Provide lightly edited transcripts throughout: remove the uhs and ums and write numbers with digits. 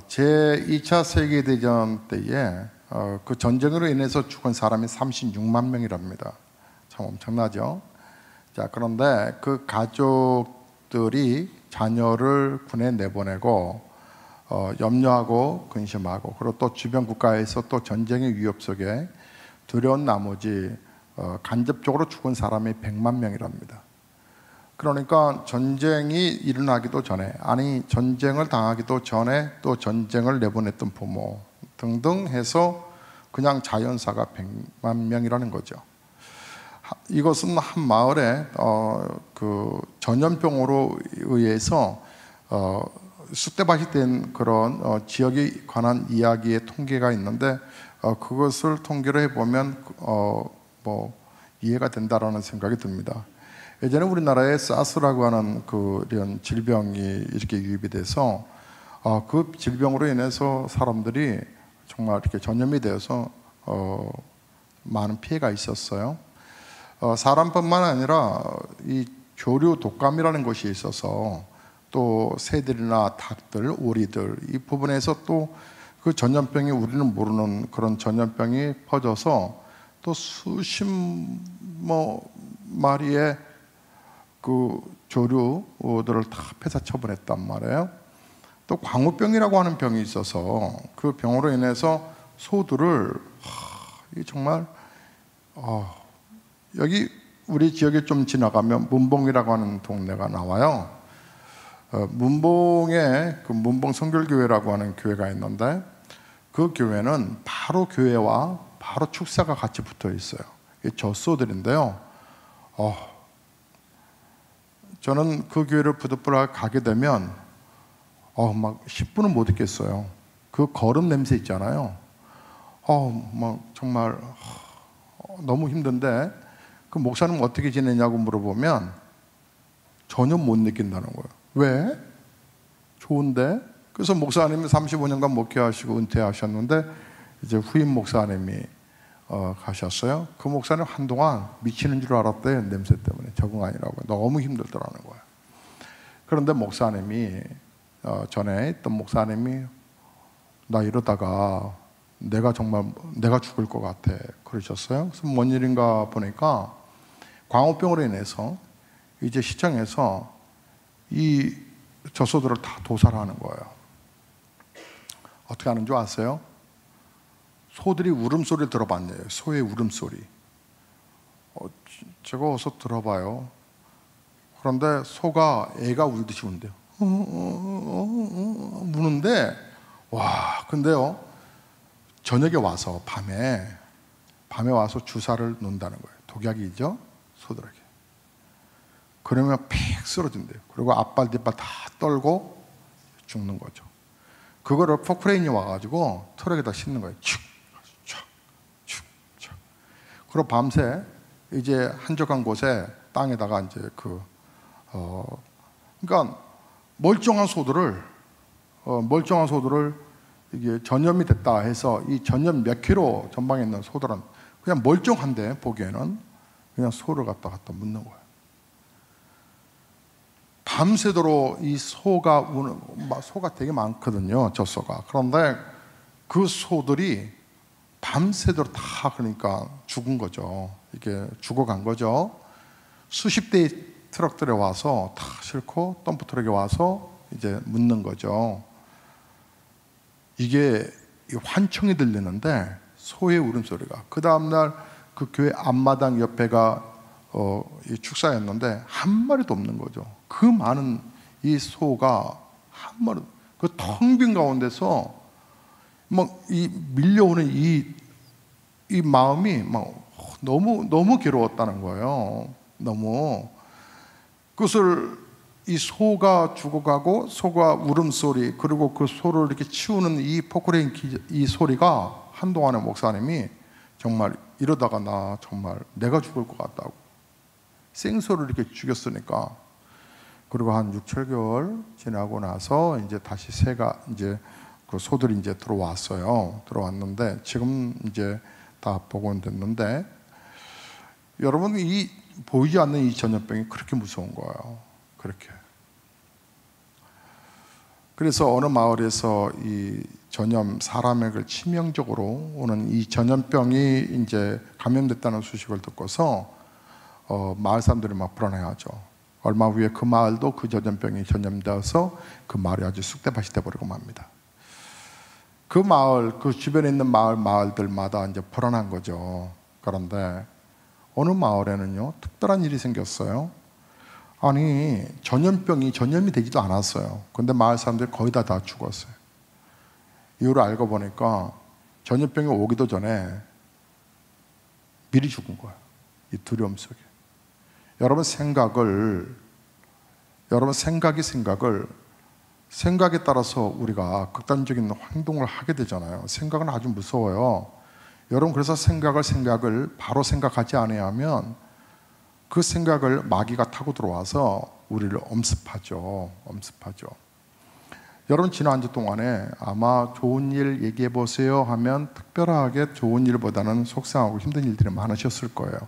제2차 세계대전 때에 그 전쟁으로 인해서 죽은 사람이 36만 명이랍니다. 참 엄청나죠? 자, 그런데 그 가족들이 자녀를 군에 내보내고 염려하고 근심하고, 그리고 또 주변 국가에서 또 전쟁의 위협 속에 두려운 나머지 간접적으로 죽은 사람이 100만 명이랍니다. 그러니까 전쟁이 일어나기도 전에, 아니 전쟁을 당하기도 전에 또 전쟁을 내보냈던 부모 등등 해서 그냥 자연사가 100만 명이라는 거죠. 이것은 한 마을에 그 전염병으로 의해서 쑥대밭이 된 그런 지역에 관한 이야기의 통계가 있는데, 그것을 통계로 해보면 뭐 이해가 된다라는 생각이 듭니다. 예전에 우리나라에 사스라고 하는 이런 질병이 이렇게 유입이 돼서 그 질병으로 인해서 사람들이 정말 이렇게 전염이 되어서 많은 피해가 있었어요. 사람뿐만 아니라 이 조류 독감이라는 것이 있어서 또 새들이나 닭들, 오리들 이 부분에서 또 그 전염병이 우리는 모르는 그런 전염병이 퍼져서 또 수십 마리의 그 조류들을 다 폐사 처분했단 말이에요. 또 광우병이라고 하는 병이 있어서 그 병으로 인해서 소들을 정말 여기 우리 지역에 좀 지나가면 문봉이라고 하는 동네가 나와요. 문봉에 그 문봉 성결교회라고 하는 교회가 있는데, 그 교회는 바로 교회와 바로 축사가 같이 붙어 있어요. 이게 젖소들인데요. 저는 그 교회를 부득불하게 가게 되면 막 10분은 못 있겠어요. 그 거름 냄새 있잖아요. 막 정말 너무 힘든데, 그 목사님 어떻게 지내냐고 물어보면 전혀 못 느낀다는 거예요. 왜? 좋은데? 그래서 목사님이 35년간 목회하시고 은퇴하셨는데 이제 후임 목사님이 가셨어요. 그 목사님 한동안 미치는 줄 알았대요. 냄새 때문에 적응 아니라고. 너무 힘들더라는 거예요. 그런데 목사님이 전에 있던 목사님이 나 이러다가 내가 죽을 것 같아 그러셨어요. 그래서 뭔 일인가 보니까 광우병으로 인해서 이제 시청에서 이 젖소들을 다 도살을 하는 거예요. 어떻게 하는 줄 아세요? 소들이 울음소리를 들어봤네요. 소의 울음소리. 제가 어서 들어봐요. 그런데 소가 애가 울듯이 운대요. 우는데, 와, 근데요, 저녁에 와서 밤에 와서 주사를 놓는다는 거예요. 독약이죠, 소들에게. 그러면 픽 쓰러진대요. 그리고 앞발 뒷발 다 떨고 죽는 거죠. 그거를 포크레인이 와가지고 트럭에다 싣는 거예요. 축, 축, 축, 축. 그리고 밤새 이제 한적한 곳에 땅에다가 이제 그러니까 멀쩡한 소들을 이게 전염이 됐다 해서 이 전염 몇 킬로 전방에 있는 소들은 그냥 멀쩡한데 보기에는 그냥 소를 갖다 묻는 거예요. 밤새도록 이 소가 되게 많거든요, 젖소가. 그런데 그 소들이 밤새도록 다 그러니까 죽은 거죠. 이게 죽어간 거죠. 수십 대의 트럭들에 와서 다 싣고 덤프 트럭에 와서 이제 묻는 거죠. 이게 환청이 들리는데 소의 울음소리가, 그 다음날 그 교회 앞마당 옆에가 이 축사였는데 한 마리도 없는 거죠. 그 많은 이 소가 한 마리, 그 텅 빈 가운데서 막 이 밀려오는 이 마음이 막 너무 괴로웠다는 거예요. 너무. 그것을 이 소가 죽어가고 소가 울음소리, 그리고 그 소를 이렇게 치우는 이 포크레인 이 소리가 한동안에 목사님이 정말 이러다가 나 정말 내가 죽을 것 같다고, 생소를 이렇게 죽였으니까. 그리고 한 6, 7개월 지나고 나서 이제 다시 이제 그 소들이 이제 들어왔는데 지금 이제 다 복원됐는데, 여러분 이 보이지 않는 이 전염병이 그렇게 무서운 거예요. 그렇게. 그래서 어느 마을에서 이 전염, 사람에게 치명적으로 오는 이 전염병이 이제 감염됐다는 소식을 듣고서 마을 사람들이 막 불안해하죠. 얼마 후에 그 마을도 그 전염병이 전염되어서 그 마을이 아주 쑥대밭이 돼버리고 맙니다. 그 마을, 그 주변에 있는 마을들마다 이제 불안한 거죠. 그런데 어느 마을에는요, 특별한 일이 생겼어요. 아니, 전염병이 전염이 되지도 않았어요. 근데 마을 사람들이 거의 다 죽었어요. 이유를 알고 보니까 전염병이 오기도 전에 미리 죽은 거예요. 이 두려움 속에. 여러분 생각에 따라서 우리가 극단적인 행동을 하게 되잖아요. 생각은 아주 무서워요. 여러분, 그래서 생각을 바로 생각하지 않으면 그 생각을 마귀가 타고 들어와서 우리를 엄습하죠. 여러분, 지난 한 주 동안에 아마 좋은 일 얘기해 보세요 하면 특별하게 좋은 일보다는 속상하고 힘든 일들이 많으셨을 거예요.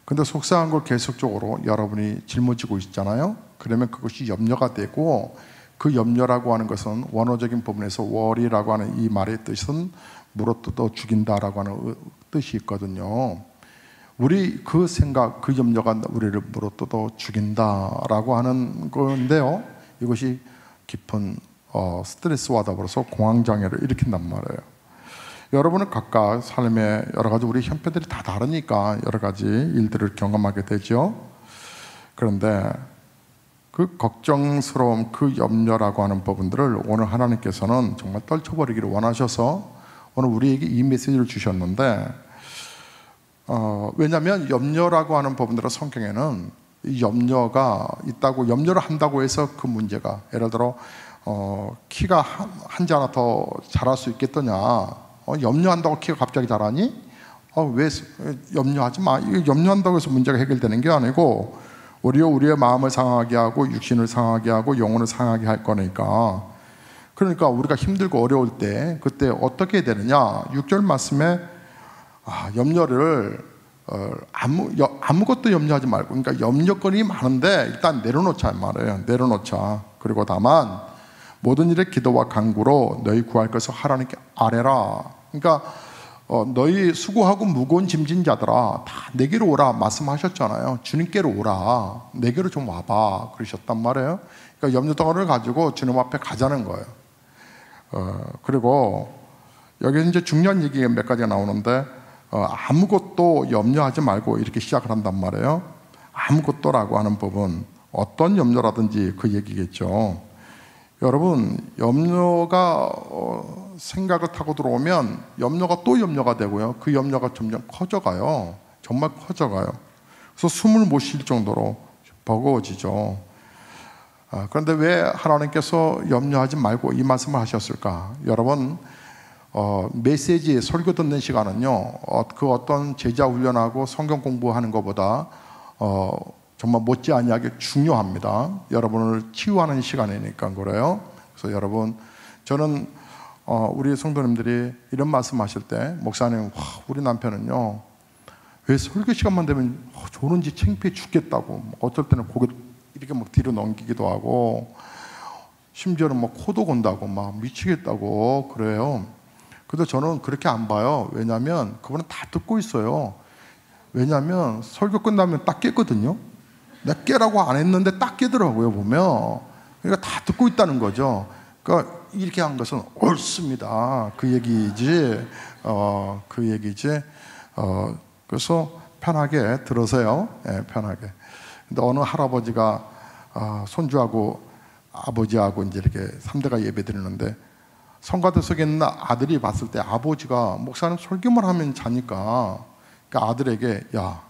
근데 속상한 걸 계속적으로 여러분이 짊어지고 있잖아요. 그러면 그것이 염려가 되고, 그 염려라고 하는 것은 원어적인 부분에서 worry라고 하는 이 말의 뜻은 물어뜯어 죽인다라고 하는 뜻이 있거든요. 우리 그 생각, 그 염려가 우리를 물어뜯어 죽인다라고 하는 건데요, 이것이 깊은 스트레스와 더불어서 공황장애를 일으킨단 말이에요. 여러분은 각각 삶의 여러 가지 우리 형편들이 다 다르니까 여러 가지 일들을 경험하게 되죠. 그런데 그 걱정스러움, 그 염려라고 하는 부분들을 오늘 하나님께서는 정말 떨쳐버리기를 원하셔서 오늘 우리에게 이 메시지를 주셨는데, 왜냐하면 염려라고 하는 부분들은 성경에는 이 염려가 있다고, 염려를 한다고 해서 그 문제가, 예를 들어 키가 한 지 하나 더 자랄 수 있겠더냐, 염려한다고 키가 갑자기 자라니? 왜 염려하지 마. 이거 염려한다고 해서 문제가 해결되는 게 아니고 우리의 마음을 상하게 하고 육신을 상하게 하고 영혼을 상하게 할 거니까. 그러니까 우리가 힘들고 어려울 때 그때 어떻게 되느냐, 6절 말씀에 염려를 아무것도 염려하지 말고, 그러니까 염려거리 많은데 일단 내려놓자 말이에요. 내려놓자. 그리고 다만 모든 일에 기도와 간구로 너희 구할 것을 하나님께 아뢰라. 그러니까 너희 수고하고 무거운 짐진 자들아 다 내게로 오라 말씀하셨잖아요. 주님께로 오라, 내게로 좀 와봐 그러셨단 말이에요. 그러니까 염려덩어리를 가지고 주님 앞에 가자는 거예요. 그리고 여기 이제 중요한 얘기가 몇 가지가 나오는데, 아무것도 염려하지 말고 이렇게 시작을 한단 말이에요. 아무것도라고 하는 부분, 어떤 염려라든지 그 얘기겠죠. 여러분, 염려가 생각을 타고 들어오면 염려가 또 염려가 되고요, 그 염려가 점점 커져가요. 정말 커져가요. 그래서 숨을 못 쉴 정도로 버거워지죠. 그런데 왜 하나님께서 염려하지 말고 이 말씀을 하셨을까? 여러분, 메시지 설교 듣는 시간은요, 그 어떤 제자 훈련하고 성경 공부하는 것보다 정말 못지않게 중요합니다. 여러분을 치유하는 시간이니까 그래요. 그래서 여러분, 저는 우리 성도님들이 이런 말씀하실 때, 목사님, 우리 남편은요 왜 설교 시간만 되면 조는지 창피해 죽겠다고, 어떨 때는 고개 이렇게 막 뒤로 넘기기도 하고, 심지어는 막 코도 건다고 막 미치겠다고 그래요. 근데 저는 그렇게 안 봐요. 왜냐하면 그거는 다 듣고 있어요. 왜냐하면 설교 끝나면 딱 깼거든요. 내가 깨라고 안 했는데 딱 깨더라고요, 보면. 그러니까 다 듣고 있다는 거죠. 그러니까 이렇게 한 것은 옳습니다, 그 얘기지. 그래서 편하게 들으세요. 편하게. 근데 어느 할아버지가 손주하고 아버지하고 이제 이렇게 3대가 예배 드리는데, 성가대 속에 있는 아들이 봤을 때 아버지가 목사님 설교만 하면 자니까, 그러니까 아들에게, 야,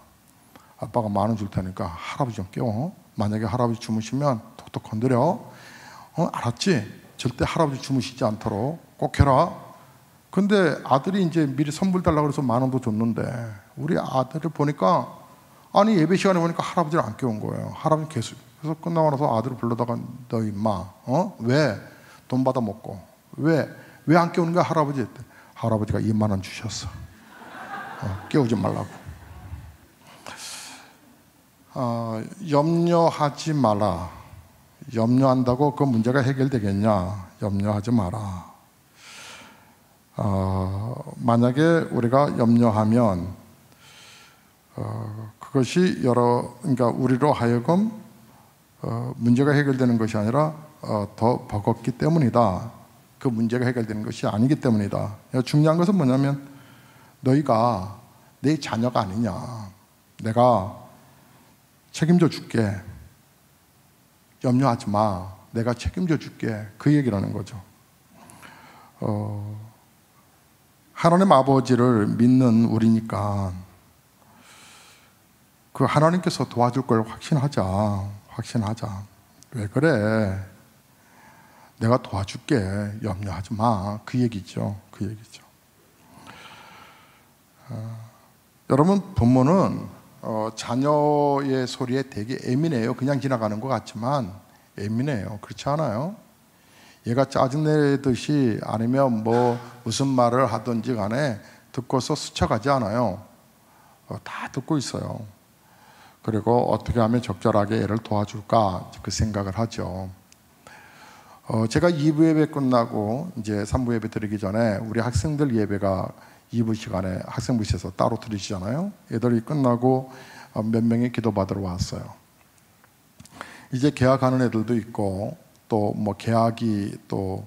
아빠가 10,000원 줄 테니까 할아버지 좀 깨워. 만약에 할아버지 주무시면 톡톡 건드려. 알았지? 절대 할아버지 주무시지 않도록 꼭 해라. 근데 아들이 이제 미리 선물 달라고 해서 10,000원도 줬는데, 우리 아들을 보니까, 아니 예배 시간에 보니까 할아버지를 안 깨운 거예요. 할아버지 계속. 그래서 끝나고 나서 아들을 불러다가, 너 임마, 왜 돈 받아 먹고 왜 안 깨우는 거야 할아버지? 했대. 할아버지가 20,000원 주셨어. 깨우지 말라고. 염려하지 마라. 염려한다고 그 문제가 해결되겠냐? 염려하지 마라. 만약에 우리가 염려하면 그것이 그러니까 우리로 하여금 문제가 해결되는 것이 아니라 더 버겁기 때문이다. 그 문제가 해결되는 것이 아니기 때문이다. 중요한 것은 뭐냐면 너희가 내 자녀가 아니냐. 내가 책임져 줄게. 염려하지 마. 내가 책임져 줄게. 그 얘기라는 거죠. 하나님 아버지를 믿는 우리니까 그 하나님께서 도와줄 걸 확신하자. 왜 그래? 내가 도와줄게. 염려하지 마. 그 얘기죠. 여러분, 부모는 자녀의 소리에 되게 예민해요. 그냥 지나가는 것 같지만 예민해요. 그렇지 않아요? 얘가 짜증내듯이 아니면 무슨 말을 하든지 간에 듣고서 스쳐가지 않아요. 다 듣고 있어요. 그리고 어떻게 하면 적절하게 얘를 도와줄까 그 생각을 하죠. 제가 2부 예배 끝나고 이제 3부 예배 드리기 전에 우리 학생들 예배가 2부 시간에 학생부실에서 따로 드리시잖아요. 애들이 끝나고 몇 명이 기도받으러 왔어요. 이제 개학하는 애들도 있고 또 개학이 또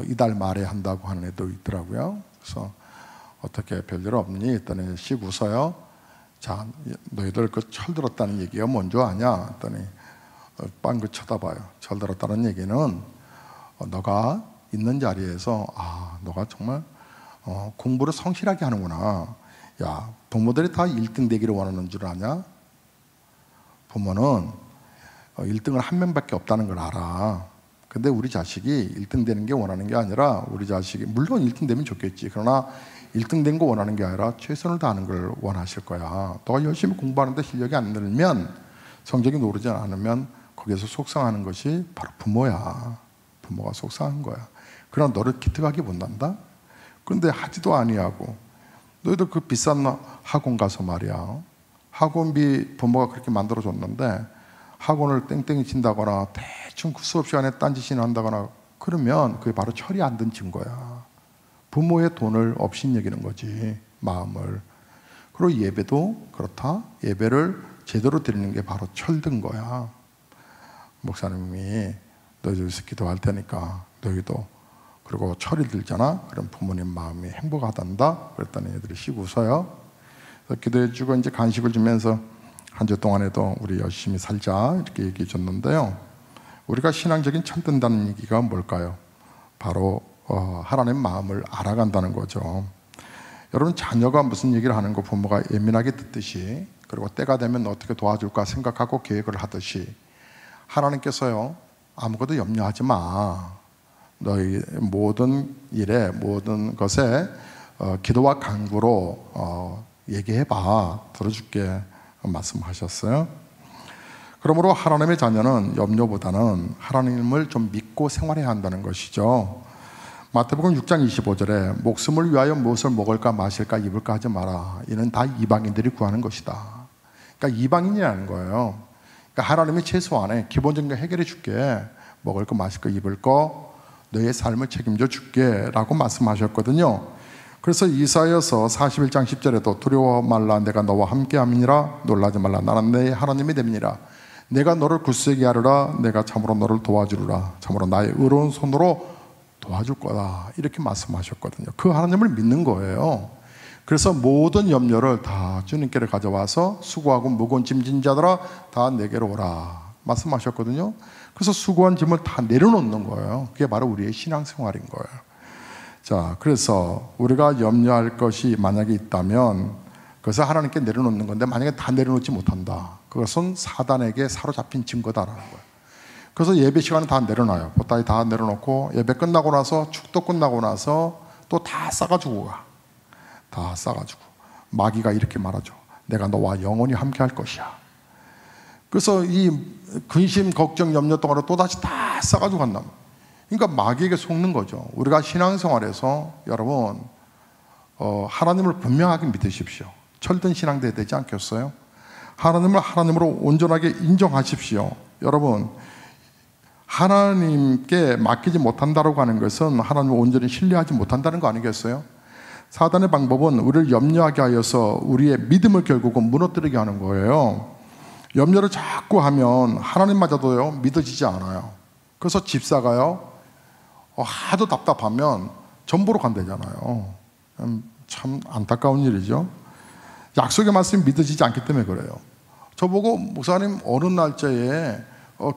이달 말에 한다고 하는 애도 있더라고요. 그래서 어떻게 별일 없니? 했더니 씩 웃어요. 자, 너희들 그 철들었다는 얘기가 뭔지 아냐? 했더니 빵긋 쳐다봐요. 철들었다는 얘기는 너가 있는 자리에서 너가 정말 공부를 성실하게 하는구나. 야, 부모들이 다 1등 되기를 원하는 줄 아냐? 부모는 1등을 한 명밖에 없다는 걸 알아. 근데 우리 자식이 1등 되는 게 원하는 게 아니라 우리 자식이 물론 1등 되면 좋겠지. 그러나 1등 된 거 원하는 게 아니라 최선을 다하는 걸 원하실 거야. 너가 열심히 공부하는데 실력이 안 늘면, 성적이 오르지 않으면 거기에서 속상하는 것이 바로 부모야. 부모가 속상한 거야. 그러나 너를 기특하게 본단다? 그런데 하지도 아니하고 너희들 그 비싼 학원 가서 말이야, 학원비 부모가 그렇게 만들어줬는데 학원을 땡땡이 친다거나 대충 그 수업 시간에 딴짓이나 한다거나 그러면 그게 바로 철이 안 든 증거야. 부모의 돈을 없인 여기는 거지, 마음을. 그리고 예배도 그렇다. 예배를 제대로 드리는 게 바로 철든 거야. 목사님이 너희들에서 기도할 테니까 너희도 그리고 철이 들잖아. 그럼 부모님 마음이 행복하단다. 그랬더니 애들이 씩 웃어요. 그래서 기도해주고 이제 간식을 주면서 한 주 동안에도 우리 열심히 살자 이렇게 얘기해 줬는데요. 우리가 신앙적인 철든다는 얘기가 뭘까요? 바로 하나님 마음을 알아간다는 거죠. 여러분, 자녀가 무슨 얘기를 하는 거 부모가 예민하게 듣듯이, 그리고 때가 되면 어떻게 도와줄까 생각하고 계획을 하듯이 하나님께서요, 아무것도 염려하지 마. 너희 모든 일에, 모든 것에 기도와 간구로 얘기해봐. 들어줄게. 말씀하셨어요. 그러므로 하나님의 자녀는 염려보다는 하나님을 좀 믿고 생활해야 한다는 것이죠. 마태복음 6장 25절에 목숨을 위하여 무엇을 먹을까 마실까 입을까 하지 마라. 이는 다 이방인들이 구하는 것이다. 그러니까 이방인이라는 거예요. 그러니까 하나님이 최소한의 기본적인 거 해결해 줄게. 먹을 거 마실 거 입을 거 너의 삶을 책임져 줄게 라고 말씀하셨거든요. 그래서 이사야서 41장 10절에도 두려워 말라. 내가 너와 함께함이니라. 놀라지 말라. 나는 내 하나님이 됨이니라. 내가 너를 굳세게 하리라. 내가 참으로 너를 도와주리라. 참으로 나의 의로운 손으로 도와줄 거다. 이렇게 말씀하셨거든요. 그 하나님을 믿는 거예요. 그래서 모든 염려를 다 주님께로 가져와서 수고하고 무거운 짐진 자들아 다 내게로 오라 말씀하셨거든요. 그래서 수고한 짐을 다 내려놓는 거예요. 그게 바로 우리의 신앙생활인 거예요. 자, 그래서 우리가 염려할 것이 만약에 있다면 그것을 하나님께 내려놓는 건데, 만약에 다 내려놓지 못한다, 그것은 사단에게 사로잡힌 증거다라는 거예요. 그래서 예배 시간은 다 내려놔요. 보따리 다 내려놓고 예배 끝나고 나서, 축도 끝나고 나서 또 다 싸가지고 가. 다 싸가지고. 마귀가 이렇게 말하죠. 내가 너와 영원히 함께 할 것이야. 그래서 이 근심, 걱정, 염려 동안에 또다시 다 싸가지고 간단 말이에요. 그러니까 마귀에게 속는 거죠. 우리가 신앙생활에서 여러분 하나님을 분명하게 믿으십시오. 철든 신앙돼야 되지 않겠어요? 하나님을 하나님으로 온전하게 인정하십시오. 여러분, 하나님께 맡기지 못한다고 하는 것은 하나님을 온전히 신뢰하지 못한다는 거 아니겠어요? 사단의 방법은 우리를 염려하게 하여서 우리의 믿음을 결국은 무너뜨리게 하는 거예요. 염려를 자꾸 하면 하나님마저도요 믿어지지 않아요. 그래서 집사가요 하도 답답하면 전보로 간다잖아요. 참 안타까운 일이죠. 약속의 말씀이 믿어지지 않기 때문에 그래요. 저보고 목사님 어느 날짜에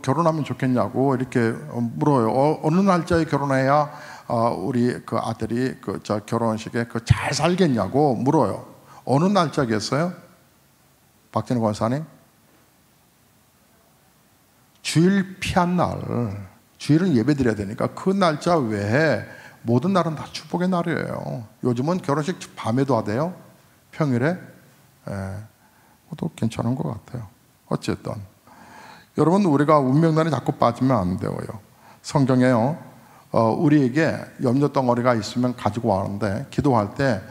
결혼하면 좋겠냐고 이렇게 물어요. 어느 날짜에 결혼해야 우리 그 아들이 저 결혼식에 잘 살겠냐고 물어요. 어느 날짜겠어요? 박진우 권사님? 주일 피한 날, 주일은 예배 드려야 되니까 그 날짜 외에 모든 날은 다 축복의 날이에요. 요즘은 결혼식 밤에도 하대요. 평일에. 그것도 괜찮은 것 같아요. 어쨌든 여러분, 우리가 운명론에 자꾸 빠지면 안 돼요. 성경에요 우리에게 염려 덩어리가 있으면 가지고 와는데, 기도할 때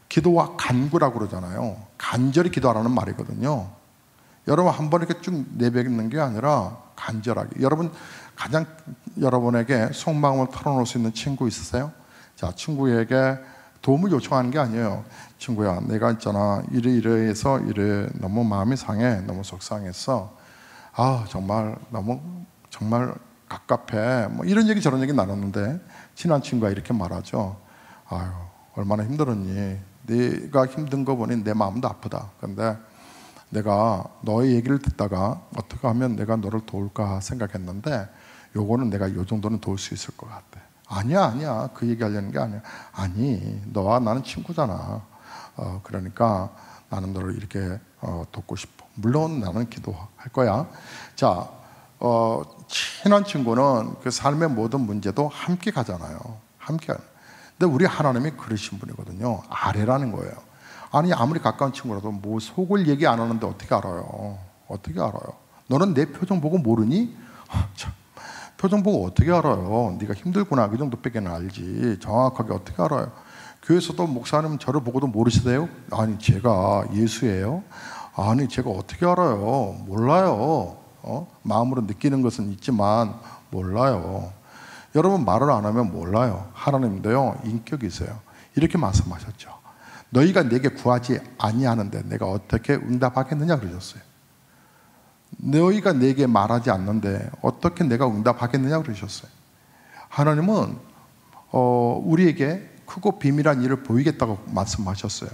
기도와 간구라고 그러잖아요. 간절히 기도하라는 말이거든요. 여러분 한 번 이렇게 쭉 내뱉는 게 아니라 간절하게. 여러분 가장 여러분에게 속마음을 털어놓을 수 있는 친구 있으세요? 자, 친구에게 도움을 요청하는 게 아니에요. 친구야, 내가 있잖아 이래해서 너무 마음이 상해, 너무 속상했어. 정말 너무 정말 갑갑해. 뭐 이런 얘기 저런 얘기 나눴는데 친한 친구가 이렇게 말하죠. 얼마나 힘들었니? 네가 힘든 거 보니 내 마음도 아프다. 근데 내가 너의 얘기를 듣다가 어떻게 하면 내가 너를 도울까 생각했는데 요거는 내가 요 정도는 도울 수 있을 것 같아. 아니야 그 얘기 하려는 게 아니야. 아니, 너와 나는 친구잖아. 그러니까 나는 너를 이렇게 돕고 싶어. 물론 나는 기도할 거야. 자, 친한 친구는 그 삶의 모든 문제도 함께 가잖아요. 함께. 근데 우리 하나님이 그러신 분이거든요. 아래라는 거예요. 아니, 아무리 가까운 친구라도 뭐 속을 얘기 안 하는데 어떻게 알아요? 어떻게 알아요? 너는 내 표정 보고 모르니? 참, 표정 보고 어떻게 알아요? 네가 힘들구나 그 정도밖에는 알지. 정확하게 어떻게 알아요? 교회에서도 목사님 저를 보고도 모르시대요? 아니, 제가 예수예요? 아니, 제가 어떻게 알아요? 몰라요. 마음으로 느끼는 것은 있지만 몰라요. 여러분, 말을 안 하면 몰라요. 하나님도요 인격이세요. 이렇게 말씀하셨죠. 너희가 내게 구하지 아니하는데 내가 어떻게 응답하겠느냐 그러셨어요. 너희가 내게 말하지 않는데 어떻게 내가 응답하겠느냐 그러셨어요. 하나님은 우리에게 크고 비밀한 일을 보이겠다고 말씀하셨어요.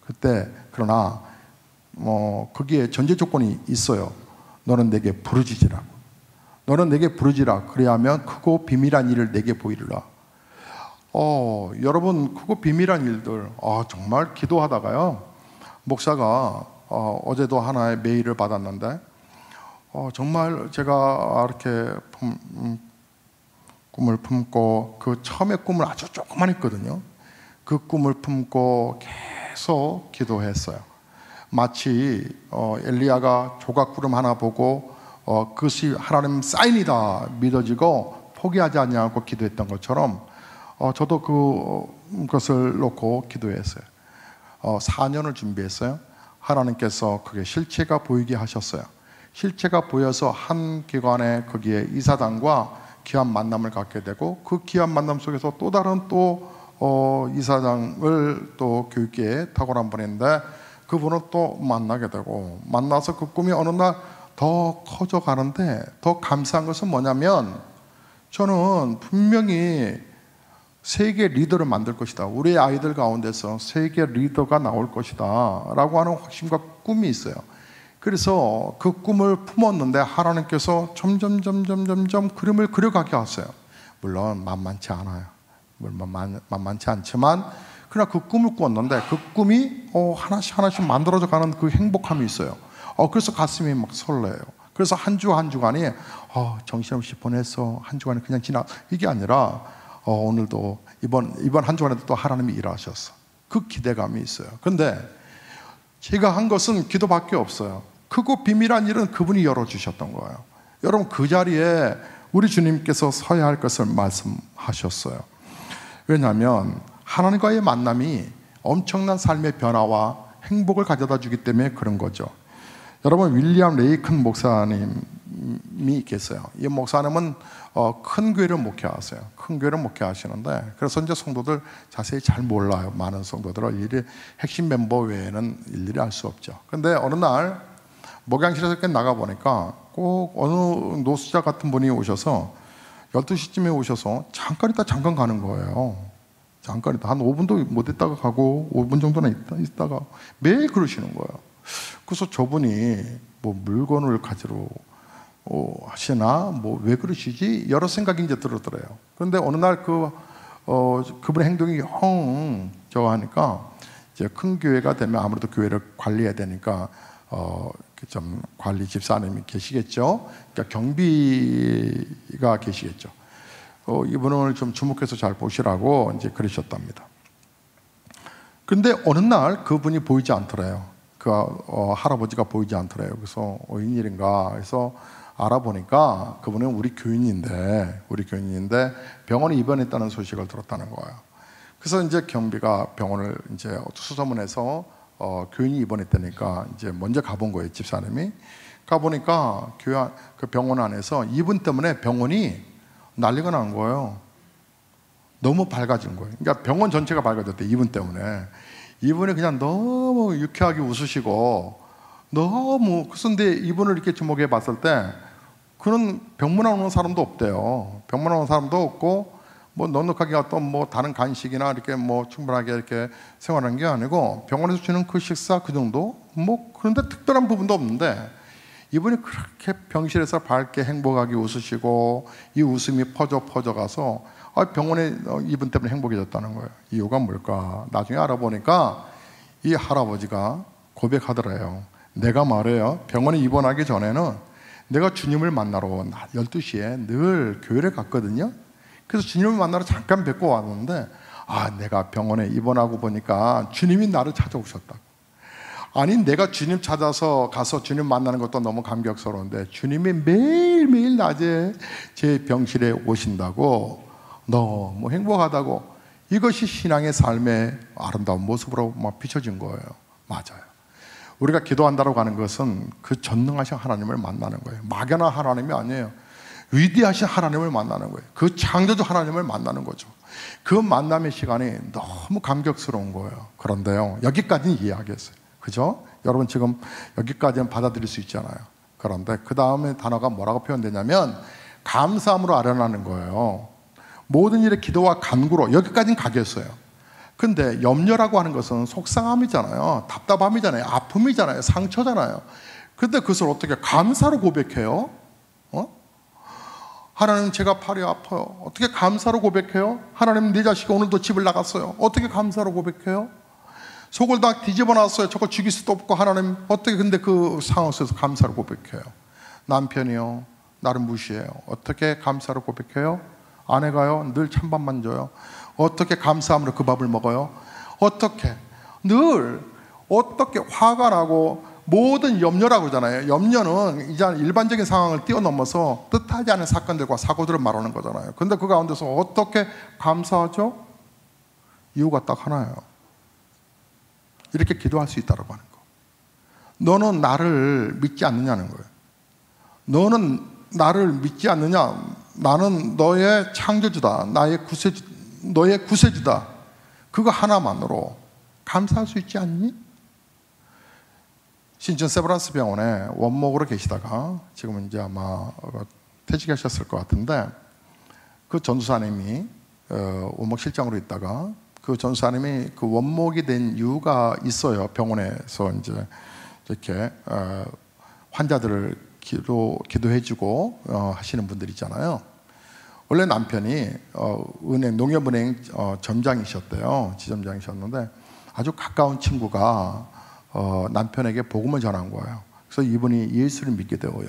그때 그러나 거기에 전제 조건이 있어요. 너는 내게 부르짖으라고. 너는 내게 부르짖으라. 그래야면 크고 비밀한 일을 내게 보이리라. 여러분, 크고 비밀한 일들 정말 기도하다가요 목사가 어제도 하나의 메일을 받았는데 정말 제가 이렇게 꿈을 품고 그 처음에 꿈을 아주 조그만 했거든요. 그 꿈을 품고 계속 기도했어요. 마치 엘리야가 조각구름 하나 보고 그것이 하나님 사인이다 믿어지고 포기하지 않냐고 기도했던 것처럼 저도 그것을 놓고 기도했어요. 4년을 준비했어요. 하나님께서 그게 실체가 보이게 하셨어요. 실체가 보여서 한 기관에 거기에 이사장과 귀한 만남을 갖게 되고, 그 귀한 만남 속에서 또 다른 이사장을 또 교육계에 탁월한 분인데 그분을 또 만나게 되고, 만나서 그 꿈이 어느 날 더 커져 가는데, 더 감사한 것은 뭐냐면 저는 분명히 세계 리더를 만들 것이다, 우리 아이들 가운데서 세계 리더가 나올 것이다 라고 하는 확신과 꿈이 있어요. 그래서 그 꿈을 품었는데 하나님께서 점점 그림을 그려가게 하세요. 물론 만만치 않아요. 물론 만만치 않지만 그러나 그 꿈을 꾸었는데 그 꿈이 하나씩 만들어져 가는 그 행복함이 있어요. 그래서 가슴이 막 설레요. 그래서 한 주 한 주간이 정신없이 보내서 한 주간이 그냥 지나, 이게 아니라 오늘도 이번 한 주간에도 또 하나님이 일하셨어. 그 기대감이 있어요. 그런데 제가 한 것은 기도밖에 없어요. 크고 비밀한 일은 그분이 열어주셨던 거예요. 여러분, 그 자리에 우리 주님께서 서야 할 것을 말씀하셨어요. 왜냐하면 하나님과의 만남이 엄청난 삶의 변화와 행복을 가져다 주기 때문에 그런 거죠. 여러분, 윌리엄 레이큰 목사님 있겠어요. 이 목사님은 큰 교회를 목회하세요. 큰 교회를 목회하시는데, 그래서 이제 성도들 자세히 잘 몰라요. 많은 성도들은 일일이 핵심 멤버 외에는 일일이 알 수 없죠. 근데 어느 날 목양실에서 이렇게 나가 보니까 꼭 어느 노숙자 같은 분이 오셔서 12시쯤에 오셔서 잠깐 있다 잠깐 가는 거예요. 잠깐 있다 한 5분도 못 있다가 가고 5분 정도나 있다가 매일 그러시는 거예요. 그래서 저분이 뭐 물건을 가지러 하시나 뭐 왜 그러시지 여러 생각이 이제 들었더래요. 그런데 어느 날 그분의 행동이 영 저거 하니까 이제 큰 교회가 되면 아무래도 교회를 관리해야 되니까 좀 관리 집사님이 계시겠죠. 그러니까 경비가 계시겠죠. 이분을 좀 주목해서 잘 보시라고 이제 그러셨답니다. 근데 어느 날 그분이 보이지 않더래요. 할아버지가 보이지 않더래요. 그래서 웬일인가 해서 알아보니까 그분은 우리 교인인데 병원에 입원했다는 소식을 들었다는 거예요. 그래서 이제 경비가 병원을 이제 수소문해서 교인이 입원했다니까 이제 먼저 가본 거예요. 집사님이 가보니까 그 병원 안에서 이분 때문에 병원이 난리가 난 거예요. 너무 밝아진 거예요. 그러니까 병원 전체가 밝아졌대. 이분 때문에. 이분이 그냥 너무 유쾌하게 웃으시고 너무 그런데 이분을 이렇게 주목해 봤을 때 그런 병문안 오는 사람도 없대요. 병문안 오는 사람도 없고 뭐 넉넉하게 어떤 뭐 다른 간식이나 이렇게 뭐 충분하게 이렇게 생활하는 게 아니고 병원에서 주는 그 식사 그 정도 뭐 그런데 특별한 부분도 없는데 이분이 그렇게 병실에서 밝게 행복하게 웃으시고 이 웃음이 퍼져가서 병원에 이분 때문에 행복해졌다는 거예요. 이유가 뭘까? 나중에 알아보니까 이 할아버지가 고백하더래요. 내가 말해요. 병원에 입원하기 전에는 내가 주님을 만나러 12시에 늘 교회를 갔거든요. 그래서 주님을 만나러 잠깐 뵙고 왔는데 내가 병원에 입원하고 보니까 주님이 나를 찾아오셨다고. 아니 내가 주님 찾아서 가서 주님 만나는 것도 너무 감격스러운데 주님이 매일매일 낮에 제 병실에 오신다고 너무 행복하다고. 이것이 신앙의 삶의 아름다운 모습으로 막 비춰진 거예요. 맞아요. 우리가 기도한다고 하는 것은 그 전능하신 하나님을 만나는 거예요. 막연한 하나님이 아니에요. 위대하신 하나님을 만나는 거예요. 그 창조주 하나님을 만나는 거죠. 그 만남의 시간이 너무 감격스러운 거예요. 그런데요, 여기까지는 이해하겠어요. 그죠? 여러분 지금 여기까지는 받아들일 수 있잖아요. 그런데 그 다음에 단어가 뭐라고 표현되냐면 감사함으로 아련하는 거예요. 모든 일에 기도와 간구로 여기까지는 가겠어요. 근데 염려라고 하는 것은 속상함이잖아요. 답답함이잖아요. 아픔이잖아요. 상처잖아요. 근데 그것을 어떻게 감사로 고백해요? 하나님 제가 팔이 아파요. 어떻게 감사로 고백해요? 하나님 내 자식이 오늘도 집을 나갔어요. 어떻게 감사로 고백해요? 속을 다 뒤집어 놨어요. 저거 죽일 수도 없고 하나님 어떻게 근데 그 상황 속에서 감사로 고백해요? 남편이요 나를 무시해요. 어떻게 감사로 고백해요? 아내가요 늘 찬밥만 줘요. 어떻게 감사함으로 그 밥을 먹어요? 어떻게 화가 나고 모든 염려라고 하잖아요. 염려는 이제 일반적인 상황을 뛰어넘어서 뜻하지 않은 사건들과 사고들을 말하는 거잖아요. 근데 그 가운데서 어떻게 감사하죠? 이유가 딱 하나예요. 이렇게 기도할 수 있다고 하는 거. 너는 나를 믿지 않느냐는 거예요. 너는 나를 믿지 않느냐? 나는 너의 창조주다. 너의 구세주다. 그거 하나만으로 감사할 수 있지 않니? 신천 세브란스 병원에 원목으로 계시다가 지금은 이제 아마 퇴직하셨을 것 같은데 그 전도사님이 원목 실장으로 있다가 그 전도사님이 그 원목이 된 이유가 있어요. 병원에서 이제 이렇게 환자들을 기도해주고 하시는 분들 있잖아요. 원래 남편이 농협은행 점장이셨대요. 지점장이셨는데 아주 가까운 친구가 남편에게 복음을 전한 거예요. 그래서 이분이 예수를 믿게 되어요.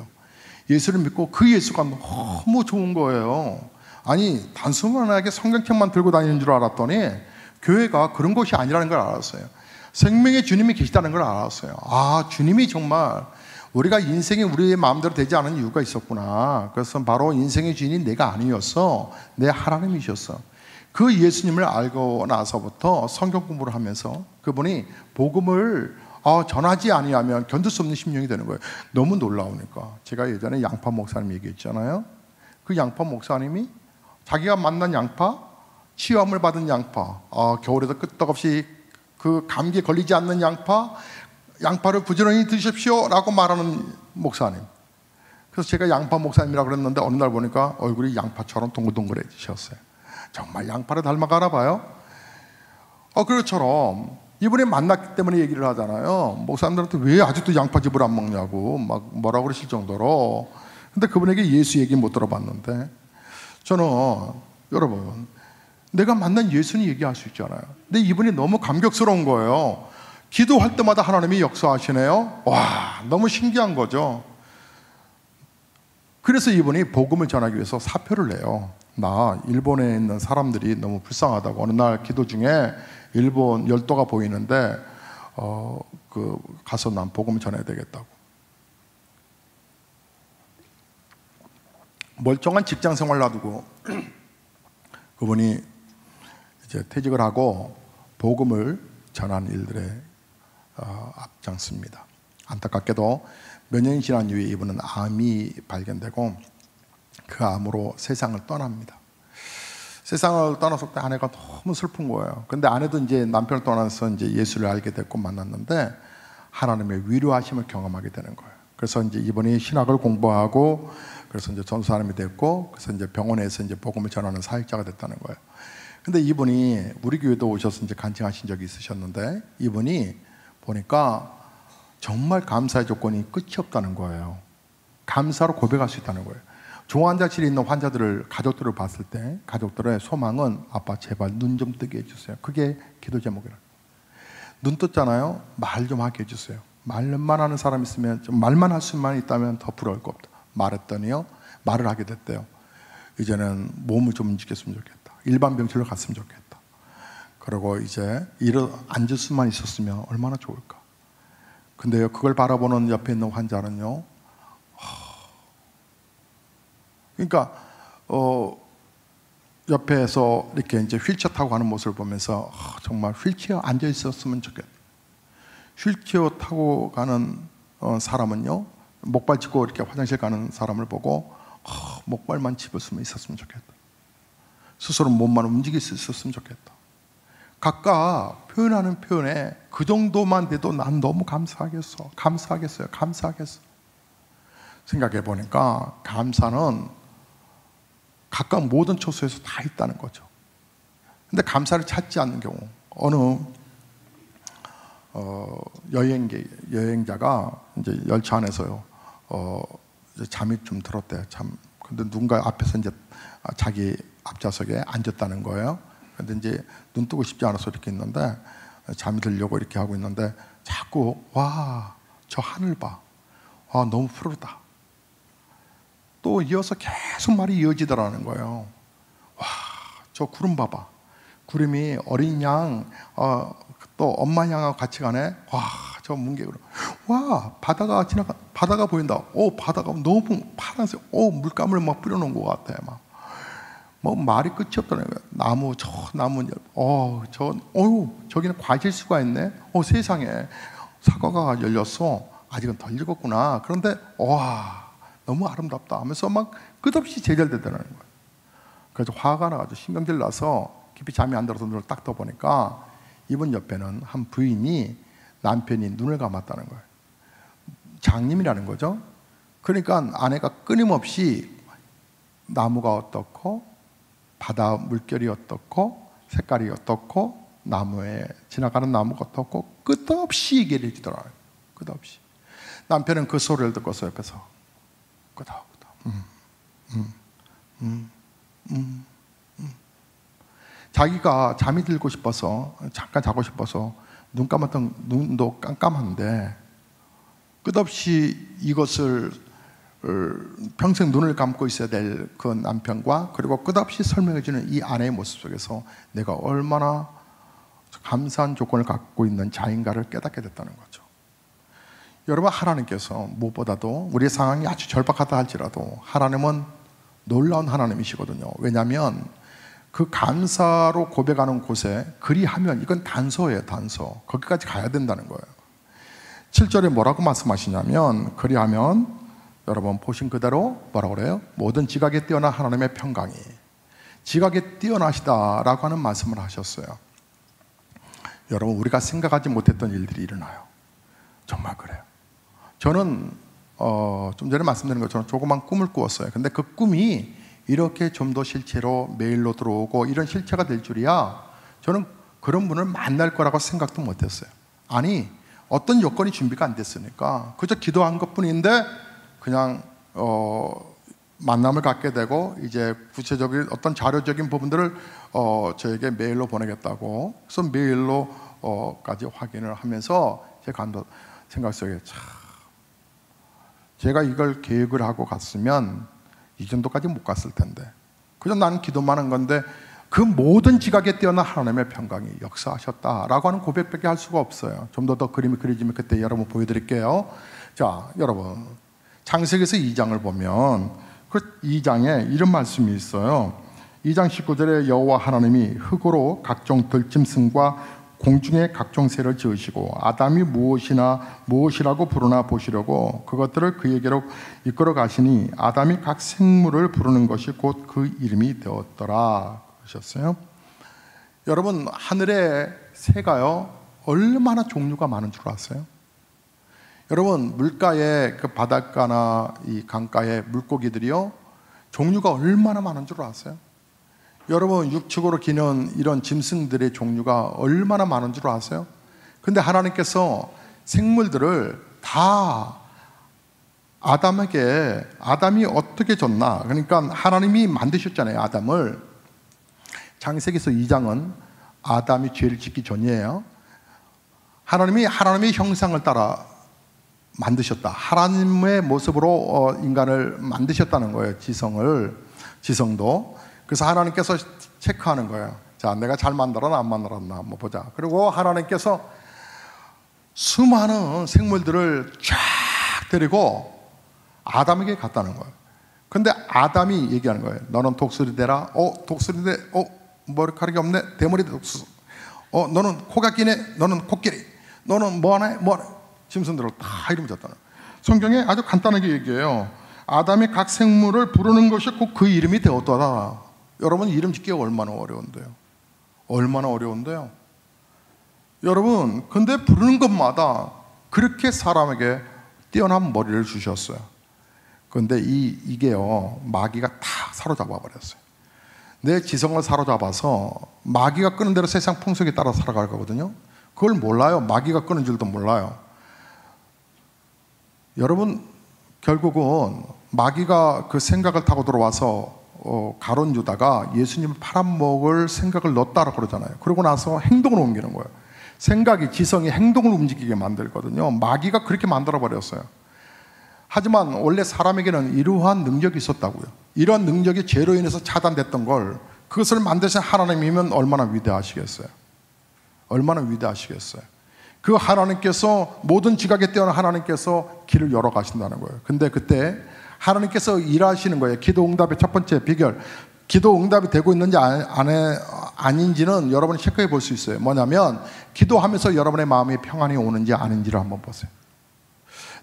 예수를 믿고 그 예수가 너무 좋은 거예요. 아니 단순하게 성경책만 들고 다니는 줄 알았더니 교회가 그런 것이 아니라는 걸 알았어요. 생명의 주님이 계시다는 걸 알았어요. 주님이 정말 우리가 인생이 우리의 마음대로 되지 않은 이유가 있었구나. 그래서 바로 인생의 주인이 내가 아니었어. 내 하나님이셨어. 그 예수님을 알고 나서부터 성경 공부를 하면서 그분이 복음을 전하지 아니하면 견딜 수 없는 심령이 되는 거예요. 너무 놀라우니까. 제가 예전에 양파 목사님 얘기했잖아요. 그 양파 목사님이 자기가 만난 양파, 치유함을 받은 양파, 겨울에도 끄떡없이 그 감기에 걸리지 않는 양파를 부지런히 드십시오 라고 말하는 목사님. 그래서 제가 양파 목사님이라고 그랬는데 어느 날 보니까 얼굴이 양파처럼 동글동글해지셨어요. 정말 양파를 닮아가나 봐요. 그것처럼 이분이 만났기 때문에 얘기를 하잖아요. 목사님들한테 왜 아직도 양파즙을 안 먹냐고 막 뭐라고 그러실 정도로. 근데 그분에게 예수 얘기 못 들어봤는데, 저는 여러분, 내가 만난 예수님 얘기할 수 있잖아요. 근데 이분이 너무 감격스러운 거예요. 기도할 때마다 하나님이 역사하시네요. 와, 너무 신기한 거죠. 그래서 이분이 복음을 전하기 위해서 사표를 내요. 나 일본에 있는 사람들이 너무 불쌍하다고. 어느 날 기도 중에 일본 열도가 보이는데 가서 난 복음을 전해야 되겠다고. 멀쩡한 직장 생활 놔두고 그분이 이제 퇴직을 하고 복음을 전한 일들에 앞장섭니다. 안타깝게도 몇 년이 지난 이후에 이분은 암이 발견되고 그 암으로 세상을 떠납니다. 세상을 떠났을 때 아내가 너무 슬픈 거예요. 근데 아내도 이제 남편을 떠나서 이제 예수를 알게 됐고 만났는데 하나님의 위로하심을 경험하게 되는 거예요. 그래서 이제 이분이 신학을 공부하고 그래서 이제 전도사님이 됐고 그래서 이제 병원에서 이제 복음을 전하는 사역자가 됐다는 거예요. 근데 이분이 우리 교회도 오셔서 이제 간증하신 적이 있으셨는데 이분이 보니까 정말 감사의 조건이 끝이 없다는 거예요. 감사로 고백할 수 있다는 거예요. 중환자실에 있는 환자들을 가족들을 봤을 때 가족들의 소망은 아빠 제발 눈 좀 뜨게 해주세요. 그게 기도 제목이라. 눈 떴잖아요. 말 좀 하게 해주세요. 말만 하는 사람 있으면 좀 말만 할 수만 있다면 더 부러울 거 없다. 말했더니요 말을 하게 됐대요. 이제는 몸을 좀 움직였으면 좋겠다. 일반 병실로 갔으면 좋겠다. 그리고 이제 앉을 수만 있었으면 얼마나 좋을까. 근데요 그걸 바라보는 옆에 있는 환자는요 그러니까 옆에서 이렇게 이제 휠체어 타고 가는 모습을 보면서 정말 휠체어 앉아 있었으면 좋겠다. 휠체어 타고 가는 사람은요 목발 짚고 이렇게 화장실 가는 사람을 보고 목발만 짚었으면 있었으면 좋겠다. 스스로 몸만 움직일 수 있었으면 좋겠다. 각각 표현하는 표현에 그 정도만 돼도 난 너무 감사하겠어요. 생각해 보니까 감사는 각각 모든 처소에서 다 있다는 거죠. 근데 감사를 찾지 않는 경우 어느 여행자가 이제 열차 안에서요 이제 잠이 좀 들었대요. 근데 누군가 앞에서 이제 자기 앞좌석에 앉았다는 거예요. 근데 이제 눈 뜨고 싶지 않아서 이렇게 있는데 잠이 들려고 이렇게 하고 있는데 자꾸 와, 저 하늘 봐. 너무 푸르다. 또 이어서 계속 말이 이어지더라는 거예요. 와, 저 구름 봐봐. 구름이 어린 양, 또 엄마 양하고 같이 가네. 와, 저 뭉게구름. 와, 바다가 보인다. 바다가 너무 파란색. 물감을 막 뿌려놓은 것 같아. 뭐 말이 끝이 없다는 거예요. 나무, 저 나무, 저기는 과실수가 있네. 세상에 사과가 열렸어. 아직은 덜 익었구나. 그런데 와, 너무 아름답다 하면서 막 끝없이 제절되더라는 거예요. 그래서 화가 나가지고 신경질 나서 깊이 잠이 안 들어서 눈을 딱 떠보니까 이분 옆에는 한 부인이 남편이 눈을 감았다는 거예요. 장님이라는 거죠. 그러니까 아내가 끊임없이 나무가 어떻고 바다 물결이 어떻고 색깔이 어떻고 나무에 지나가는 나무가 어떻고 끝없이 얘기를 해주더라고요. 끝없이. 남편은 그 소리를 듣고서 옆에서 끄덕끄덕 자기가 잠이 들고 싶어서 잠깐 자고 싶어서 눈 감았던 눈도 깜깜한데 끝없이 이것을 평생 눈을 감고 있어야 될 그 남편과 그리고 끝없이 설명해주는 이 아내의 모습 속에서 내가 얼마나 감사한 조건을 갖고 있는 자인가를 깨닫게 됐다는 거죠. 여러분, 하나님께서 무엇보다도 우리의 상황이 아주 절박하다 할지라도 하나님은 놀라운 하나님이시거든요. 왜냐하면 그 감사로 고백하는 곳에 그리하면 이건 단서예요. 단서. 거기까지 가야 된다는 거예요. 7절에 뭐라고 말씀하시냐면, 그리하면 여러분 보신 그대로 뭐라고 그래요? 모든 지각에 뛰어난 하나님의 평강이, 지각에 뛰어나시다라고 하는 말씀을 하셨어요. 여러분, 우리가 생각하지 못했던 일들이 일어나요. 정말 그래요. 저는 좀 전에 말씀드린 것처럼 조그만 꿈을 꾸었어요. 근데 그 꿈이 이렇게 좀 더 실체로 메일로 들어오고 이런 실체가 될 줄이야, 저는 그런 분을 만날 거라고 생각도 못했어요. 아니, 어떤 여건이 준비가 안 됐으니까 그저 기도한 것뿐인데 그냥 만남을 갖게 되고, 이제 구체적인 어떤 자료적인 부분들을 저에게 메일로 보내겠다고, 그래서 메일로까지 확인을 하면서 제 생각 속에, 참, 제가 이걸 계획을 하고 갔으면 이 정도까지 못 갔을 텐데, 그저 나는 기도만 한 건데 그 모든 지각에 뛰어난 하나님의 평강이 역사하셨다라고 하는 고백밖에 할 수가 없어요. 좀 더 그림이 그려지면 그때 여러분 보여드릴게요. 자, 여러분, 창세기에서 2장을 보면 그 2장에 이런 말씀이 있어요. 2장 19절에 여호와 하나님이 흙으로 각종 들짐승과 공중의 각종 새를 지으시고 아담이 무엇이라고 부르나 보시려고 그것들을 그에게로 이끌어 가시니 아담이 각 생물을 부르는 것이 곧 그 이름이 되었더라 하셨어요. 여러분, 하늘의 새가요 얼마나 종류가 많은 줄 아세요? 여러분, 물가에 그 바닷가나 이 강가의 물고기들이요 종류가 얼마나 많은 줄 아세요? 여러분, 육축으로 기는 이런 짐승들의 종류가 얼마나 많은 줄 아세요? 근데 하나님께서 생물들을 다 아담이 어떻게 줬나? 그러니까 하나님이 만드셨잖아요, 아담을. 창세기서 2장은 아담이 죄를 짓기 전이에요. 하나님이 하나님의 형상을 따라 만드셨다. 하나님의 모습으로 인간을 만드셨다는 거예요, 지성도. 그래서 하나님께서 체크하는 거예요. 자, 내가 잘 만들었나 안 만들었나 한번 보자. 그리고 하나님께서 수많은 생물들을 쫙 데리고 아담에게 갔다는 거예요. 근데 아담이 얘기하는 거예요. 너는 독수리 되라. 독수리대. 머리카락이 없네. 대머리 독수. 너는 코가 끼네. 너는 코끼리. 너는 뭐하네. 짐승들을 다 이름 줬다는 거예요. 성경에 아주 간단하게 얘기해요. 아담이 각 생물을 부르는 것이 꼭 그 이름이 되었더라. 여러분, 이름 짓기가 얼마나 어려운데요. 얼마나 어려운데요. 여러분, 근데 부르는 것마다 그렇게 사람에게 뛰어난 머리를 주셨어요. 그런데 이게요 마귀가 다 사로잡아 버렸어요. 내 지성을 사로잡아서 마귀가 끄는 대로 세상 풍속에 따라 살아갈 거거든요. 그걸 몰라요. 마귀가 끄는 줄도 몰라요. 여러분, 결국은 마귀가 그 생각을 타고 들어와서 가론 유다가 예수님을 팔아먹을 생각을 넣었다고 그러잖아요. 그러고 나서 행동을 옮기는 거예요. 생각이, 지성이 행동을 움직이게 만들거든요. 마귀가 그렇게 만들어버렸어요. 하지만 원래 사람에게는 이러한 능력이 있었다고요. 이러한 능력이 죄로 인해서 차단됐던 걸, 그것을 만드신 하나님이면 얼마나 위대하시겠어요. 얼마나 위대하시겠어요. 그 하나님께서, 모든 지각에 뛰어난 하나님께서 길을 열어 가신다는 거예요. 근데 그때 하나님께서 일하시는 거예요. 기도 응답의 첫 번째 비결, 기도 응답이 되고 있는지 아닌지는 여러분이 체크해 볼 수 있어요. 뭐냐면, 기도하면서 여러분의 마음이 평안이 오는지 아닌지를 한번 보세요.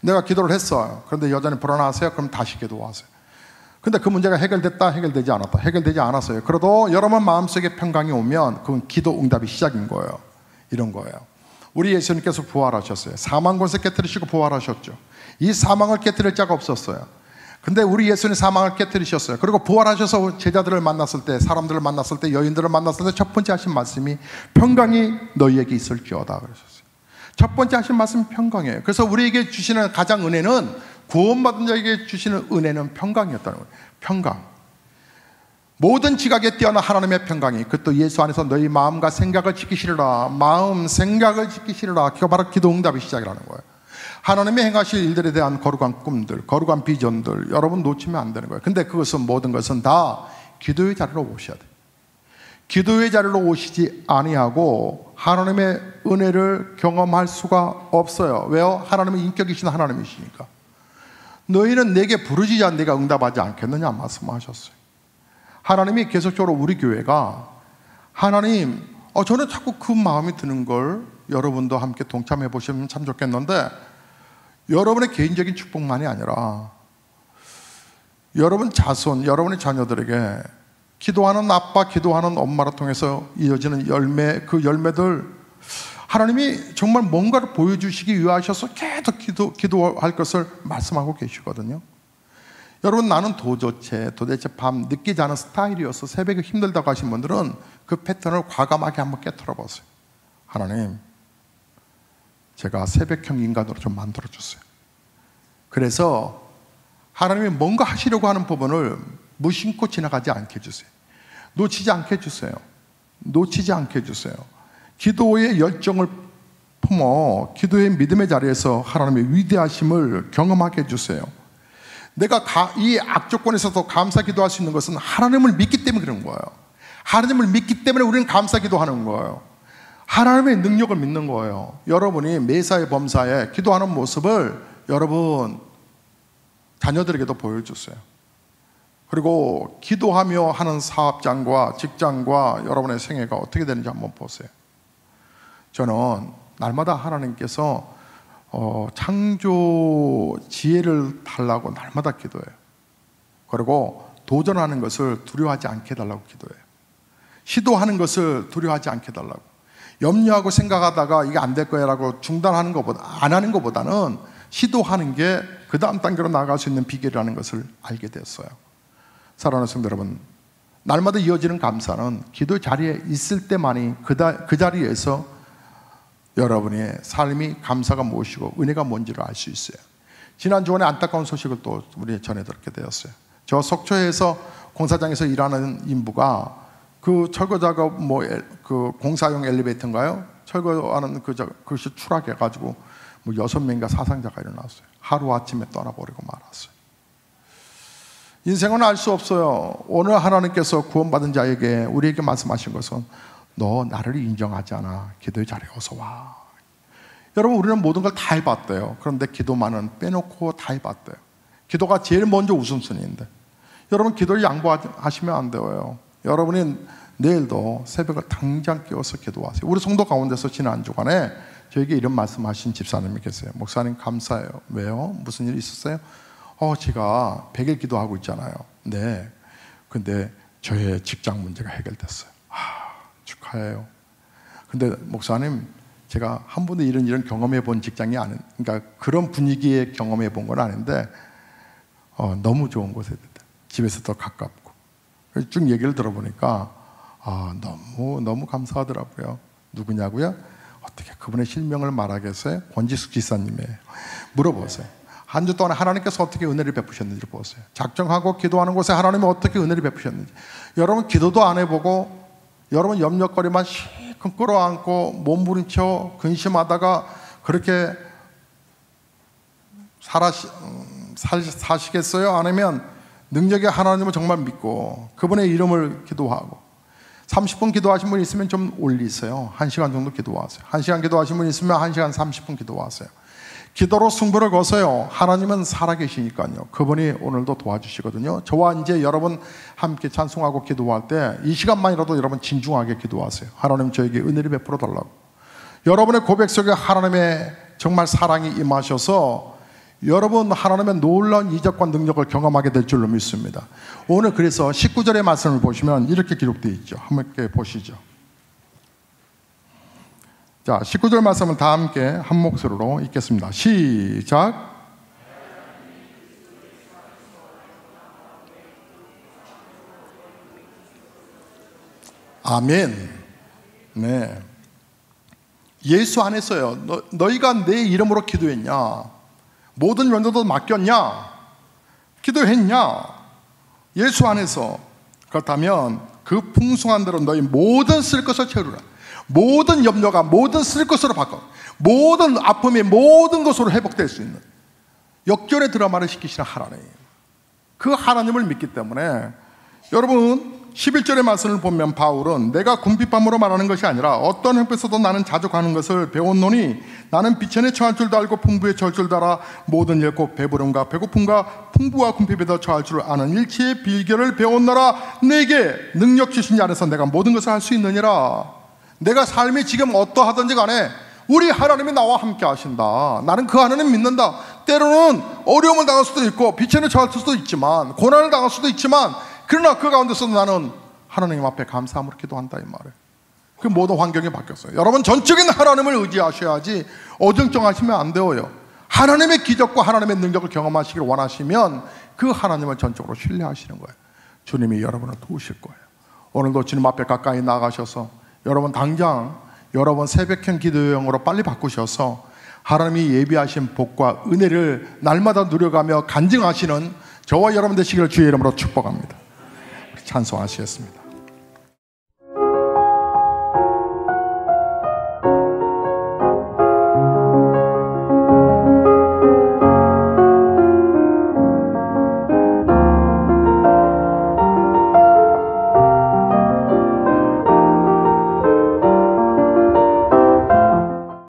내가 기도를 했어요. 그런데 여전히 불안하세요? 그럼 다시 기도하세요. 근데 그 문제가 해결됐다, 해결되지 않았다, 해결되지 않았어요. 그래도 여러분 마음속에 평강이 오면 그건 기도 응답이 시작인 거예요. 이런 거예요. 우리 예수님께서 부활하셨어요. 사망 권세 깨뜨리시고 부활하셨죠. 이 사망을 깨뜨릴 자가 없었어요. 근데 우리 예수님 사망을 깨뜨리셨어요. 그리고 부활하셔서 제자들을 만났을 때, 사람들을 만났을 때, 여인들을 만났을 때 첫 번째 하신 말씀이 평강이 너희에게 있을지어다 그러셨어요. 첫 번째 하신 말씀이 평강이에요. 그래서 우리에게 주시는 가장 은혜는, 구원받은 자에게 주시는 은혜는 평강이었다는 거예요. 평강. 모든 지각에 뛰어난 하나님의 평강이, 그것도 예수 안에서 너희 마음과 생각을 지키시리라. 마음, 생각을 지키시리라. 그게 바로 기도 응답의 시작이라는 거예요. 하나님이 행하실 일들에 대한 거룩한 꿈들, 거룩한 비전들, 여러분 놓치면 안 되는 거예요. 근데 그것은, 모든 것은 다 기도의 자리로 오셔야 돼요. 기도의 자리로 오시지 아니하고 하나님의 은혜를 경험할 수가 없어요. 왜요? 하나님은 인격이신 하나님이시니까. 너희는 내게 부르지 않 내가 응답하지 않겠느냐 말씀하셨어요. 하나님이 계속적으로 우리 교회가, 하나님, 저는 자꾸 그 마음이 드는 걸 여러분도 함께 동참해 보시면 참 좋겠는데, 여러분의 개인적인 축복만이 아니라 여러분 자손, 여러분의 자녀들에게 기도하는 아빠, 기도하는 엄마를 통해서 이어지는 열매, 그 열매들 하나님이 정말 뭔가를 보여주시기 위하셔서 계속 기도할 것을 말씀하고 계시거든요. 여러분, 나는 도대체 밤 늦게 자는 스타일이어서 새벽에 힘들다고 하신 분들은 그 패턴을 과감하게 한번 깨트려 보세요. 하나님, 제가 새벽형 인간으로 좀 만들어주세요. 그래서 하나님이 뭔가 하시려고 하는 부분을 무심코 지나가지 않게 해주세요. 놓치지 않게 해주세요. 놓치지 않게 해주세요. 기도의 열정을 품어 기도의 믿음의 자리에서 하나님의 위대하심을 경험하게 해주세요. 내가 이 악조건에서도 감사 기도할 수 있는 것은 하나님을 믿기 때문에 그런 거예요. 하나님을 믿기 때문에 우리는 감사 기도하는 거예요. 하나님의 능력을 믿는 거예요. 여러분이 매사에 범사에 기도하는 모습을 여러분 자녀들에게도 보여주세요. 그리고 기도하며 하는 사업장과 직장과 여러분의 생애가 어떻게 되는지 한번 보세요. 저는 날마다 하나님께서 창조 지혜를 달라고 날마다 기도해요. 그리고 도전하는 것을 두려워하지 않게 해달라고 기도해요. 시도하는 것을 두려워하지 않게 해달라고. 염려하고 생각하다가 이게 안 될 거야 라고 중단하는 것보다, 안 하는 것보다는 시도하는 게 그 다음 단계로 나아갈 수 있는 비결이라는 것을 알게 됐어요. 사랑하는 성도 여러분, 날마다 이어지는 감사는 기도 자리에 있을 때만이 그 자리에서 여러분의 삶이 감사가 무엇이고 은혜가 뭔지를 알 수 있어요. 지난 주간에 안타까운 소식을 또 우리 전해 듣게 되었어요. 저 속초에서 공사장에서 일하는 인부가 그 철거 작업 그 공사용 엘리베이터인가요? 철거하는 그것이 추락해가지고 6명인가 사상자가 일어났어요. 하루아침에 떠나버리고 말았어요. 인생은 알 수 없어요. 오늘 하나님께서 구원받은 자에게 우리에게 말씀하신 것은 너 나를 인정하지 않아. 기도의 자리에 어서 와. 여러분, 우리는 모든 걸 다 해봤대요. 그런데 기도만은 빼놓고 다 해봤대요. 기도가 제일 먼저 우선순위인데 여러분, 기도를 양보하시면 안 돼요. 여러분이 내일도 새벽을 당장 깨워서 기도하세요. 우리 성도 가운데서 지난 주간에 저에게 이런 말씀하신 집사님이 계세요. 목사님 감사해요. 왜요? 무슨 일 있었어요? 제가 100일 기도하고 있잖아요. 네. 근데 저의 직장 문제가 해결됐어요. 축하해요. 근데 목사님, 제가 한 번도 이런 경험해 본 직장이 그러니까 그런 분위기에 경험해 본 건 아닌데 너무 좋은 곳에 됐다. 집에서 더 가깝고. 쭉 얘기를 들어보니까 너무 감사하더라고요. 누구냐고요? 어떻게 그분의 실명을 말하겠어요? 권지숙 지사님이에요. 물어보세요. 한 주 동안 하나님께서 어떻게 은혜를 베푸셨는지 보세요. 작정하고 기도하는 곳에 하나님이 어떻게 은혜를 베푸셨는지. 여러분 기도도 안 해보고 여러분 염려거리만 실컷 끌어안고 몸부림쳐 근심하다가 그렇게 사시겠어요? 아니면 능력의 하나님을 정말 믿고 그분의 이름을 기도하고 30분 기도하신 분 있으면 좀 올리세요. 1시간 정도 기도하세요. 1시간 기도하신 분 있으면 1시간 30분 기도하세요. 기도로 승부를 거세요. 하나님은 살아계시니까요. 그분이 오늘도 도와주시거든요. 저와 이제 여러분 함께 찬송하고 기도할 때 이 시간만이라도 여러분 진중하게 기도하세요. 하나님 저에게 은혜를 베풀어 달라고. 여러분의 고백 속에 하나님의 정말 사랑이 임하셔서 여러분 하나님의 놀라운 이적과 능력을 경험하게 될 줄로 믿습니다. 오늘 그래서 19절의 말씀을 보시면 이렇게 기록되어 있죠. 함께 보시죠. 자, 19절 말씀은 다 함께 한 목소리로 읽겠습니다. 시작. 아멘. 네. 예수 안에서요. 너희가 내 이름으로 기도했냐? 모든 연도도 맡겼냐? 기도했냐? 예수 안에서. 그렇다면 그 풍성한 대로 너희 모든 쓸 것을 채우라. 모든 염려가 모든 쓸 것으로 바꿔. 모든 아픔이 모든 것으로 회복될 수 있는 역전의 드라마를 시키시는 하나님. 그 하나님을 믿기 때문에 여러분 11절의 말씀을 보면 바울은 내가 궁핍함으로 말하는 것이 아니라 어떤 형편에서도 나는 자족하는 것을 배웠노니 나는 비천에 처할 줄도 알고 풍부에 처할 줄도 알아 모든 일 곧 배부름과 배고픔과 풍부와 궁핍에도 처할 줄 아는 일체의 비결을 배웠노라. 내게 능력 주신 자 안에서 내가 모든 것을 할 수 있느니라. 내가 삶이 지금 어떠하든지 간에 우리 하나님이 나와 함께 하신다. 나는 그 하나님 믿는다. 때로는 어려움을 당할 수도 있고 비천에 처할 수도 있지만 고난을 당할 수도 있지만 그러나 그 가운데서 나는 하나님 앞에 감사함으로 기도한다 이 말이에요. 그 모든 환경이 바뀌었어요. 여러분 전적인 하나님을 의지하셔야지 어정쩡하시면 안 되어요. 하나님의 기적과 하나님의 능력을 경험하시길 원하시면 그 하나님을 전적으로 신뢰하시는 거예요. 주님이 여러분을 도우실 거예요. 오늘도 주님 앞에 가까이 나가셔서 여러분 당장 여러분 새벽형 기도형으로 빨리 바꾸셔서 하나님이 예비하신 복과 은혜를 날마다 누려가며 간증하시는 저와 여러분 되시기를 주의 이름으로 축복합니다. 찬송하시겠습니다.